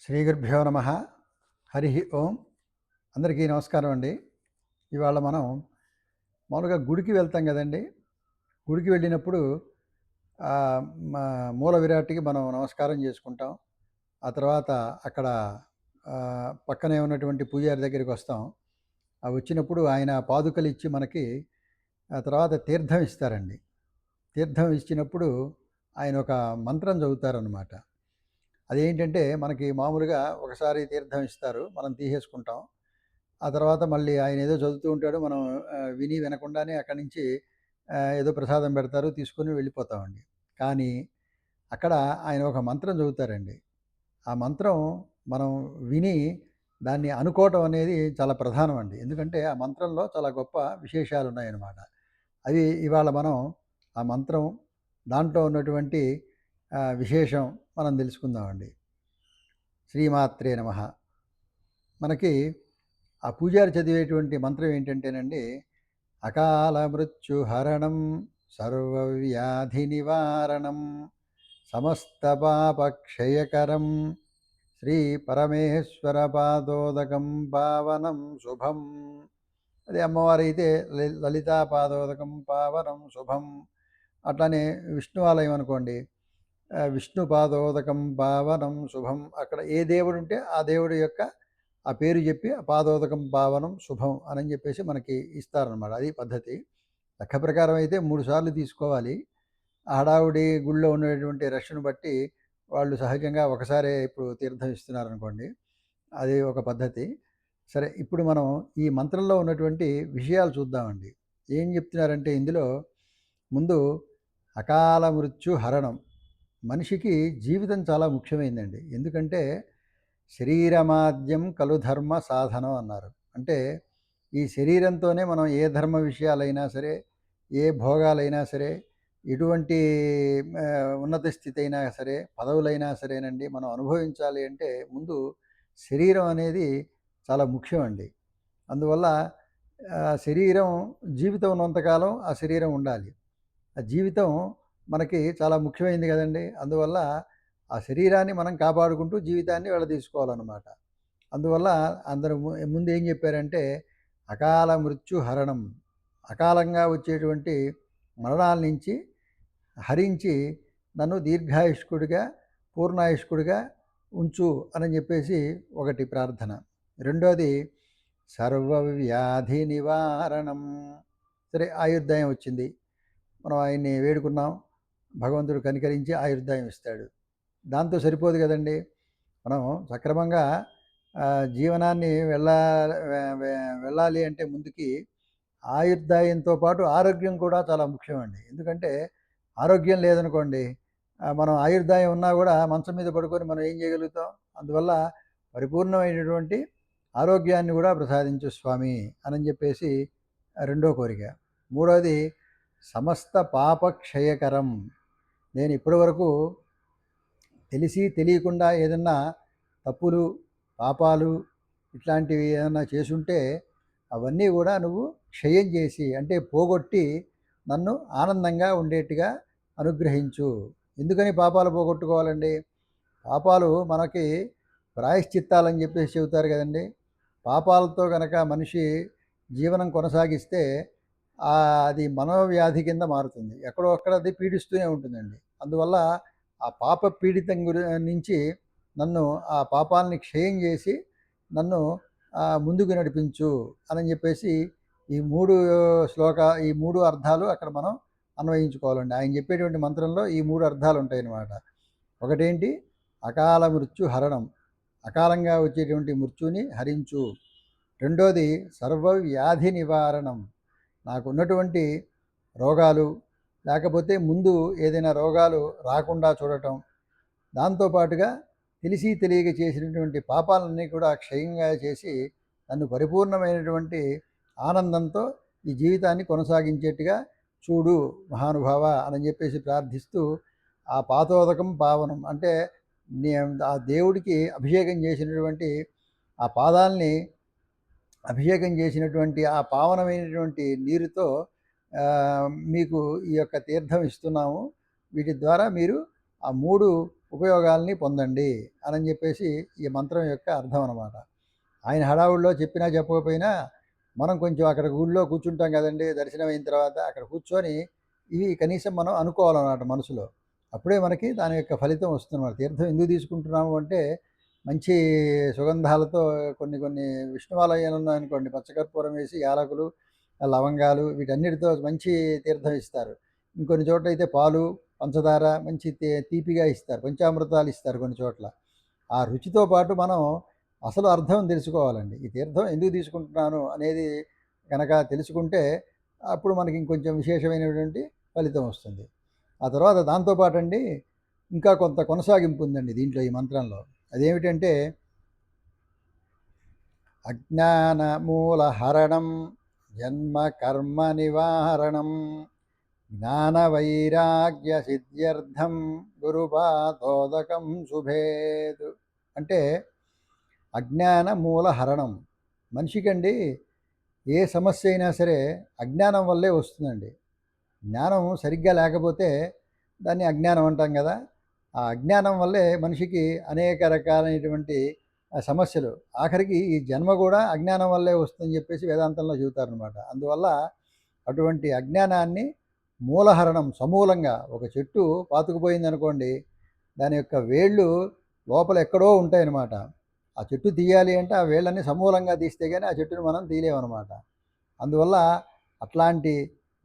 శ్రీ గురుభ్యో నమ. హరి ఓం. అందరికీ నమస్కారం అండి. ఇవాళ మనం మామూలుగా గుడికి వెళ్తాం కదండి. గుడికి వెళ్ళినప్పుడు మా మూల విరాట్కి మనం నమస్కారం చేసుకుంటాం. ఆ తర్వాత అక్కడ పక్కనే ఉన్నటువంటి పూజారి దగ్గరికి వస్తాం. వచ్చినప్పుడు ఆయన పాదుకలు ఇచ్చి మనకి ఆ తర్వాత తీర్థం ఇస్తారండి. తీర్థం ఇచ్చినప్పుడు ఆయన ఒక మంత్రం చదువుతారనమాట. అదేంటంటే మనకి మామూలుగా ఒకసారి తీర్థం ఇస్తారు, మనం తీసేసుకుంటాం. ఆ తర్వాత మళ్ళీ ఆయన ఏదో చదువుతూ ఉంటాడు, మనం విని వినకుండానే అక్కడి నుంచి ఏదో ప్రసాదం పెడతారు, తీసుకొని వెళ్ళిపోతామండి. కానీ అక్కడ ఆయన ఒక మంత్రం చదువుతారండి. ఆ మంత్రం మనం విని దాన్ని అనుకోవటం అనేది చాలా ప్రధానం అండి. ఎందుకంటే ఆ మంత్రంలో చాలా గొప్ప విశేషాలు ఉన్నాయన్నమాట. అవి ఇవాళ మనం ఆ మంత్రం దాంట్లో ఉన్నటువంటి విశేషం మనం తెలుసుకుందామండి. శ్రీమాత్రే నమః. మనకి ఆ పూజారి చదివేటువంటి మంత్రం ఏంటంటేనండి, అకాల మృత్యుహరణం సర్వవ్యాధి నివారణం సమస్త పాపక్షయకరం శ్రీ పరమేశ్వర పాదోదకం పావనం శుభం. అదే అమ్మవారు అయితే లలితా పాదోదకం పావనం శుభం. అట్లానే విష్ణు ఆలయం అనుకోండి, విష్ణు పాదోదకం పావనం శుభం. అక్కడ ఏ దేవుడు ఉంటే ఆ దేవుడి యొక్క ఆ పేరు చెప్పి పాదోదకం పావనం శుభం అని చెప్పేసి మనకి ఇస్తారనమాట. అది పద్ధతి. లెక్క ప్రకారం అయితే 3 సార్లు తీసుకోవాలి. ఆ హడావుడి గుళ్ళో ఉన్నటువంటి రష్ను బట్టి వాళ్ళు సహజంగా ఒకసారే ఇప్పుడు తీర్థం ఇస్తున్నారనుకోండి, అది ఒక పద్ధతి. సరే, ఇప్పుడు మనం ఈ మంత్రంలో ఉన్నటువంటి విషయాలు చూద్దామండి. ఏం చెప్తున్నారంటే ఇందులో ముందు అకాల మృత్యు హరణం. మనిషికి జీవితం చాలా ముఖ్యమైందండి. ఎందుకంటే శరీరమాద్యం కలు ధర్మ సాధనం అన్నారు. అంటే ఈ శరీరంతోనే మనం ఏ ధర్మ విషయాలైనా సరే, ఏ భోగాలైనా సరే, ఎటువంటి ఉన్నత స్థితి అయినా సరే, పదవులైనా సరేనండి, మనం అనుభవించాలి అంటే ముందు శరీరం అనేది చాలా ముఖ్యం అండి. అందువల్ల శరీరం జీవితం ఉన్నంతకాలం ఆ శరీరం ఉండాలి. ఆ జీవితం మనకి చాలా ముఖ్యమైనది కదండి. అందువల్ల ఆ శరీరాన్ని మనం కాపాడుకుంటూ జీవితాన్ని వెళ్ళదీసుకోవాలన్నమాట. అందువల్ల అందరూ ముందు ఏం చెప్పారంటే అకాల మృత్యు హరణం, అకాలంగా వచ్చేటువంటి మరణాల నుంచి హరించి నన్ను దీర్ఘాయుష్కుడిగా పూర్ణాయుష్కుడిగా ఉంచు అని చెప్పేసి ఒకటి ప్రార్థన. రెండోది సర్వవ్యాధి నివారణం. సరే, ఆయుర్దాయం వచ్చింది, మనం ఆయన్ని వేడుకున్నాం, భగవంతుడు కనికరించి ఆయుర్దాయం ఇస్తాడు. దాంతో సరిపోదు కదండి. మనం సక్రమంగా జీవనాన్ని వెళ్ళాలి అంటే ముందుకి ఆయుర్దాయంతో పాటు ఆరోగ్యం కూడా చాలా ముఖ్యం అండి. ఎందుకంటే ఆరోగ్యం లేదనుకోండి, మనం ఆయుర్దాయం ఉన్నా కూడా మంచం మీద పడుకొని మనం ఏం చేయగలుగుతాం. అందువల్ల పరిపూర్ణమైనటువంటి ఆరోగ్యాన్ని కూడా ప్రసాదించు స్వామి అని చెప్పేసి రెండో కోరిక. మూడోది సమస్త పాపక్షయకరం. నేను ఇప్పటి వరకు తెలిసి తెలియకుండా ఏదన్నా తప్పులు, పాపాలు ఇట్లాంటివి ఏదన్నా చేసుంటే అవన్నీ కూడా నువ్వు క్షయం చేసి, అంటే పోగొట్టి నన్ను ఆనందంగా ఉండేట్టుగా అనుగ్రహించు. ఎందుకని పాపాలు పోగొట్టుకోవాలండి? పాపాలు మనకి ప్రాయశ్చిత్తాలని చెప్పేసి చెబుతారు కదండి. పాపాలతో కనుక మనిషి జీవనం కొనసాగిస్తే అది మనోవ్యాధి కింద మారుతుంది. ఎక్కడో అక్కడ అది పీడిస్తూనే ఉంటుందండి. అందువల్ల ఆ పాప పీడితం నుంచి నన్ను, ఆ పాపాలని క్షయం చేసి నన్ను ముందుకు నడిపించు అని చెప్పేసి ఈ ఈ మూడు అర్థాలు అక్కడ మనం అన్వయించుకోవాలండి. ఆయన చెప్పేటువంటి మంత్రంలో ఈ 3 అర్థాలు ఉంటాయన్నమాట. ఒకటేంటి, అకాల మృత్యు హరణం, అకాలంగా వచ్చేటువంటి మృత్యుని హరించు. రెండోది సర్వవ్యాధి నివారణం, నాకున్నటువంటి రోగాలు లేకపోతే ముందు ఏదైనా రోగాలు రాకుండా చూడటం. దాంతోపాటుగా తెలిసి తెలియక చేసినటువంటి పాపాలన్నీ కూడా క్షయంగా చేసి నన్ను పరిపూర్ణమైనటువంటి ఆనందంతో ఈ జీవితాన్ని కొనసాగించేట్టుగా చూడు మహానుభావ అని చెప్పేసి ప్రార్థిస్తూ ఆ పాదోదకం పావనం అంటే ఆ దేవుడికి అభిషేకం చేసినటువంటి ఆ పాదాలని అభిషేకం చేసినటువంటి ఆ పావనమైనటువంటి నీరుతో మీకు ఈ యొక్క తీర్థం ఇస్తున్నాము. వీటి ద్వారా మీరు ఆ 3 ఉపయోగాల్ని పొందండి అని చెప్పేసి ఈ మంత్రం యొక్క అర్థం అన్నమాట. ఆయన హడావుడిలో చెప్పినా చెప్పకపోయినా మనం కొంచెం అక్కడ గుడిలో కూర్చుంటాం కదండి, దర్శనం అయిన తర్వాత అక్కడ కూర్చొని ఇవి కనీసం మనం అనుకోవాలన్నమాట మనసులో. అప్పుడే మనకి దాని యొక్క ఫలితం వస్తుందన్నమాట. తీర్థం ఎందుకు తీసుకుంటున్నాము అంటే మంచి సుగంధాలతో కొన్ని కొన్ని విష్ణువాలయాలు ఉన్నాయనుకోండి, పచ్చకర్పూరం వేసి యాలకులు, లవంగాలు వీటన్నిటితో మంచి తీర్థం ఇస్తారు. ఇంకొన్ని చోట్ల అయితే పాలు, పంచదార మంచి తీపిగా ఇస్తారు, పంచామృతాలు ఇస్తారు కొన్ని చోట్ల. ఆ రుచితో పాటు మనం అసలు అర్థం తెలుసుకోవాలండి. ఈ తీర్థం ఎందుకు తీసుకుంటున్నాను అనేది కనుక తెలుసుకుంటే అప్పుడు మనకి ఇంకొంచెం విశేషమైనటువంటి ఫలితం వస్తుంది. ఆ తర్వాత దాంతోపాటండి ఇంకా కొంత కొనసాగింపు ఉందండి దీంట్లో ఈ మంత్రంలో. అదేమిటంటే అజ్ఞానమూలహరణం జన్మ కర్మ నివారణం జ్ఞానవైరాగ్య సిద్ధ్యర్థం గురుపాదోదకం శుభేత్. అంటే అజ్ఞాన మూలహరణం. మనిషికండి ఏ సమస్య అయినా సరే అజ్ఞానం వల్లే వస్తుందండి. జ్ఞానం సరిగ్గా లేకపోతే దాన్ని అజ్ఞానం అంటాం కదా. ఆ అజ్ఞానం వల్లే మనిషికి అనేక రకాలైనటువంటి సమస్యలు, ఆఖరికి ఈ జన్మ కూడా అజ్ఞానం వల్లే వస్తుందని చెప్పేసి వేదాంతంలో చెబుతారనమాట. అందువల్ల అటువంటి అజ్ఞానాన్ని మూలహరణం, సమూలంగా ఒక చెట్టు పాతుకుపోయిందనుకోండి, దాని యొక్క వేళ్ళు లోపల ఎక్కడో ఉంటాయన్నమాట. ఆ చెట్టు తీయాలి అంటే ఆ వేళ్ళని సమూలంగా తీస్తే కానీ ఆ చెట్టును మనం తీయలేమన్నమాట. అందువల్ల అట్లాంటి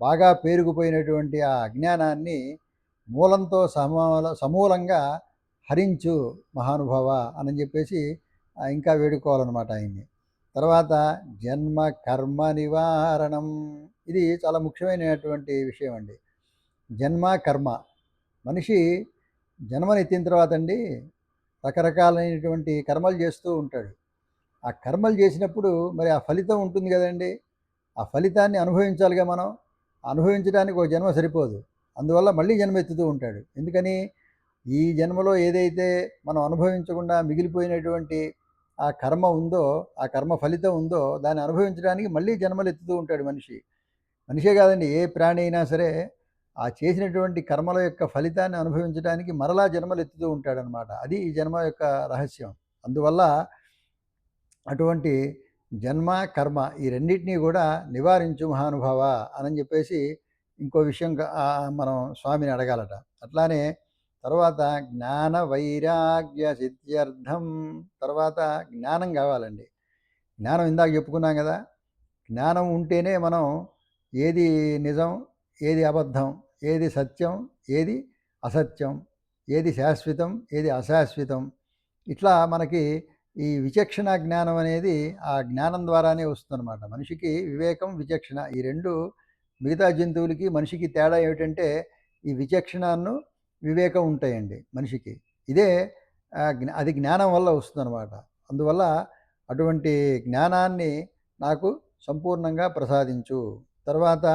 బాగా పేరుకుపోయినటువంటి ఆ అజ్ఞానాన్ని మూలంతో సమూలంగా హరించు మహానుభావ అని చెప్పేసి ఇంకా వేడుకోవాలన్నమాట ఆయన్ని. తర్వాత జన్మ కర్మ నివారణం, ఇది చాలా ముఖ్యమైనటువంటి విషయం అండి. జన్మ కర్మ. మనిషి జన్మనెత్తిన తర్వాత అండి రకరకాలైనటువంటి కర్మలు చేస్తూ ఉంటాడు. ఆ కర్మలు చేసినప్పుడు మరి ఆ ఫలితం ఉంటుంది కదండి. ఆ ఫలితాన్ని అనుభవించాలిగా మనం. అనుభవించడానికి ఒక జన్మ సరిపోదు. అందువల్ల మళ్ళీ జన్మ ఎత్తుతూ ఉంటాడు. ఎందుకని? ఈ జన్మలో ఏదైతే మనం అనుభవించకుండా మిగిలిపోయినటువంటి ఆ కర్మ ఉందో, ఆ కర్మ ఫలితం ఉందో దాన్ని అనుభవించడానికి మళ్ళీ జన్మలు ఎత్తుతూ ఉంటాడు మనిషి. మనిషే కాదండి, ఏ ప్రాణి అయినా సరే ఆ చేసినటువంటి కర్మల యొక్క ఫలితాన్ని అనుభవించడానికి మరలా జన్మలు ఎత్తుతూ ఉంటాడనమాట. అది ఈ జన్మ యొక్క రహస్యం. అందువల్ల అటువంటి జన్మ కర్మ ఈ రెండింటినీ కూడా నివారించు మహానుభావ అని చెప్పేసి ఇంకో విషయం మనం స్వామిని అడగాలట. అట్లానే తర్వాత జ్ఞాన వైరాగ్య సిద్ధ్యర్థం, తర్వాత జ్ఞానం కావాలండి. జ్ఞానం ఇందాక చెప్పుకున్నాం కదా. జ్ఞానం ఉంటేనే మనం ఏది నిజం, ఏది అబద్ధం, ఏది సత్యం, ఏది అసత్యం, ఏది శాశ్వతం, ఏది అశాశ్వతం, ఇట్లా మనకి ఈ విచక్షణ జ్ఞానం అనేది ఆ జ్ఞానం ద్వారానే వస్తుందన్నమాట. మనిషికి వివేకం, విచక్షణ ఈ రెండు మిగతా జంతువులకి మనిషికి తేడా ఏమిటంటే ఈ విచక్షణను వివేకం ఉంటాయండి మనిషికి. ఇదే అది జ్ఞానం వల్ల వస్తుందన్నమాట. అందువల్ల అటువంటి జ్ఞానాన్ని నాకు సంపూర్ణంగా ప్రసాదించు. తర్వాత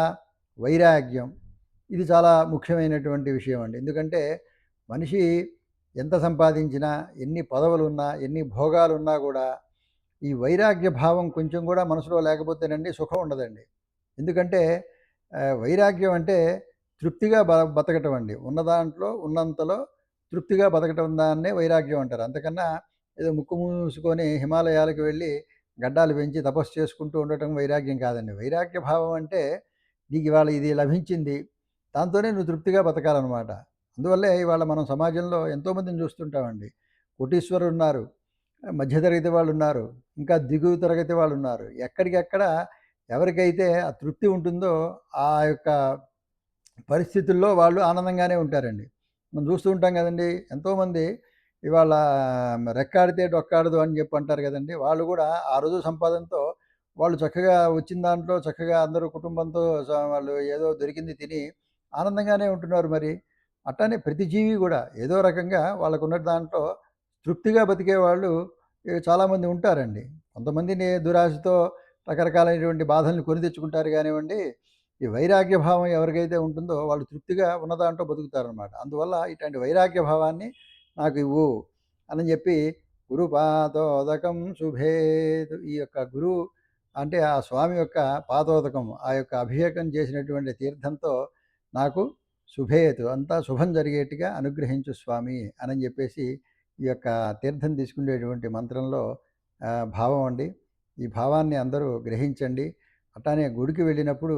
వైరాగ్యం, ఇది చాలా ముఖ్యమైనటువంటి విషయం అండి. ఎందుకంటే మనిషి ఎంత సంపాదించినా, ఎన్ని పదవులున్నా, ఎన్ని భోగాలున్నా కూడా ఈ వైరాగ్య భావం కొంచెం కూడా మనసులో లేకపోతేనండి సుఖం ఉండదండి. ఎందుకంటే వైరాగ్యం అంటే తృప్తిగా బతకటం అండి. ఉన్న దాంట్లో ఉన్నంతలో తృప్తిగా బతకటం దాన్నే వైరాగ్యం అంటారు. అంతకన్నా ఏదో ముక్కు మూసుకొని హిమాలయాలకు వెళ్ళి గడ్డాలు పెంచి తపస్సు చేసుకుంటూ ఉండటం వైరాగ్యం కాదండి. వైరాగ్య భావం అంటే నీకు ఇవాళ ఇది లభించింది, దాంతోనే నువ్వు తృప్తిగా బతకాలన్నమాట. అందువల్లే ఇవాళ మనం సమాజంలో ఎంతోమందిని చూస్తుంటామండి. కోటీశ్వరులు ఉన్నారు, మధ్యతరగతి వాళ్ళు ఉన్నారు, ఇంకా దిగువ తరగతి వాళ్ళు ఉన్నారు. ఎక్కడికెక్కడ ఎవరికైతే ఆ తృప్తి ఉంటుందో ఆ యొక్క పరిస్థితుల్లో వాళ్ళు ఆనందంగానే ఉంటారండి. మనం చూస్తూ ఉంటాం కదండి, ఎంతోమంది ఇవాళ రెక్కాడితే డొక్కాడదు అని చెప్పి అంటారు కదండి. వాళ్ళు కూడా ఆ రోజు సంపాదనతో వాళ్ళు చక్కగా వచ్చిన దాంట్లో చక్కగా అందరూ కుటుంబంతో వాళ్ళు ఏదో దొరికింది తిని ఆనందంగానే ఉంటున్నారు. మరి అట్లానే ప్రతి జీవి కూడా ఏదో రకంగా వాళ్ళకున్న దాంట్లో తృప్తిగా బతికే వాళ్ళు చాలామంది ఉంటారండి. కొంతమందిని దురాశతో రకరకాలైనటువంటి బాధల్ని కొని తెచ్చుకుంటారు కానివ్వండి. ఈ వైరాగ్య భావం ఎవరికైతే ఉంటుందో వాళ్ళు తృప్తిగా ఉన్న దాంట్లో బతుకుతారనమాట. అందువల్ల ఇట్లాంటి వైరాగ్య భావాన్ని నాకు ఇవ్వు అని చెప్పి గురుపాదోదకం శుభేత్. ఈ యొక్క గురువు అంటే ఆ స్వామి యొక్క పాదోదకం, ఆ యొక్క అభిషేకం చేసినటువంటి తీర్థంతో నాకు శుభేతు అంతా శుభం జరిగేట్టుగా అనుగ్రహించు స్వామి అని చెప్పేసి ఈ యొక్క తీర్థం తీసుకునేటువంటి మంత్రంలో భావం అండి. ఈ భావాన్ని అందరూ గ్రహించండి. అట్లానే గుడికి వెళ్ళినప్పుడు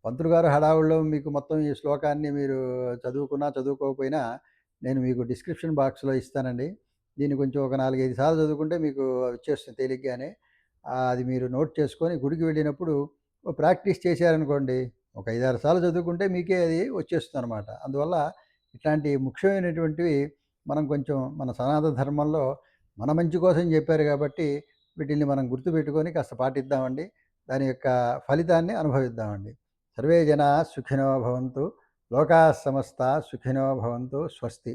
పంతులు గారు హడావుడిలో మీకు మొత్తం ఈ శ్లోకాన్ని మీరు చదువుకున్నా చదువుకోకపోయినా నేను మీకు డిస్క్రిప్షన్ బాక్స్లో ఇస్తానండి. దీన్ని కొంచెం ఒక 4, 5 సార్లు చదువుకుంటే మీకు వచ్చేస్తుంది తేలిగ్గానే. అది మీరు నోట్ చేసుకొని గుడికి వెళ్ళినప్పుడు ప్రాక్టీస్ చేశారనుకోండి, ఒక 5, 6 సార్లు చదువుకుంటే మీకే అది వచ్చేస్తుందనమాట. అందువల్ల ఇట్లాంటి ముఖ్యమైనటువంటివి మనం కొంచెం మన సనాతన ధర్మంలో మన మంచి కోసం చెప్పారు కాబట్టి వీటిల్ని మనం గుర్తుపెట్టుకొని కాస్త పాటిద్దామండి. దాని యొక్క ఫలితాన్ని అనుభవిద్దామండి. సర్వే జనా సుఖినో భవంతు. లోకా సమస్త సుఖినో భవంతు. స్వస్తి.